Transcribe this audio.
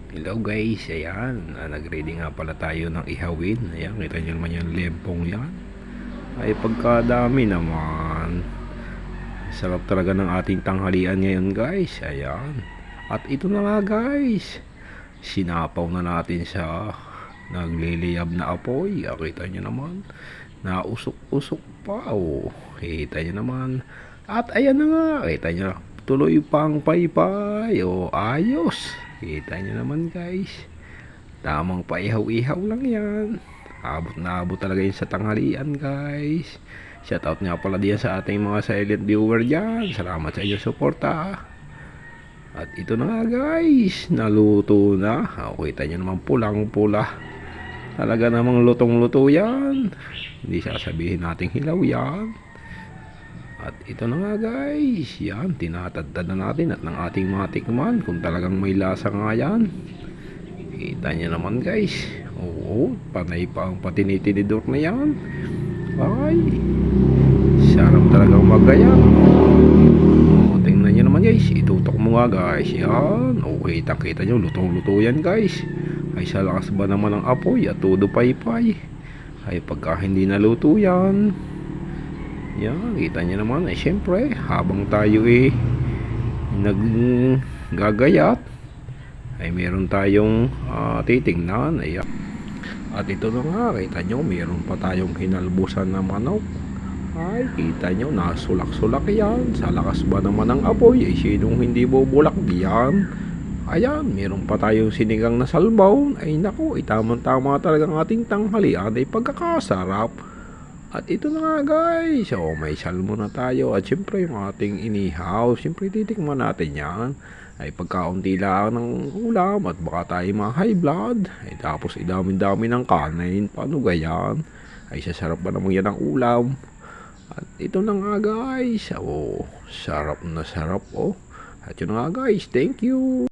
Hello guys, ayan, nag-ready nga pala tayo ng ihawin. Ayan, kita nyo naman yung lempong yan. Ay pagkadami naman. Sarap talaga ng ating tanghalian ngayon guys. Ayan. At ito na nga guys, sinapaw na natin sa nagliliyab na apoy. Kita nyo naman, nausok-usok pa. Oh, kita nyo naman. At ayan na nga, kita nyo, tuloy pang paypay. Oh, ayos. Kita nyo naman guys, tamang paihaw-ihaw lang yan. Abot na abot talaga yun sa tanghalian guys. Shoutout nga pala diyan sa ating mga silent viewer dyan. Salamat sa inyong suporta. At ito na nga guys, naluto na. Kita nyo naman pulang pula. Talaga namang lutong luto yan. Hindi sasabihin nating hilaw yan. At ito na nga guys, yan, tinatadtad na natin at ng ating mga tikman kung talagang may lasa nga yan. Kita nyo naman guys, oo, panay pa ang patinitinidor na yan. Ay, sarap talagang magayan. O, tingnan nyo naman guys, itutok mo nga guys, yan. O, kita nyo, lutong-luto yan guys. Ay, sa lakas ba naman ng apoy at todo paypay. Ay, pagka hindi naluto yan, yan, kita nyo naman, ay syempre, habang tayo naggagayat, ay meron tayong titingnan. Ayan. At ito na nga, kita nyo, meron pa tayong hinalbusan na manok. Ay, kita nyo, nasulak-sulak yan. Sa lakas ba naman ng apoy, ay sinong hindi bubulak diyan. Ayan, meron pa tayong sinigang na salbaw. Ay naku, tamang-tama talagang ating tanghalian ay pagkakasarap. At ito na nga guys, so may salmon na tayo at syempre yung ating inihaw, syempre titikman natin yan. Ay pagkaunti lang ng ulam at baka tayo mga high blood, ay tapos idami-dami ng kanin, paano gayan? Ay sasarap ba naman yan ang ulam? At ito na nga guys, oh, sarap na sarap oh. At yun na nga guys, thank you!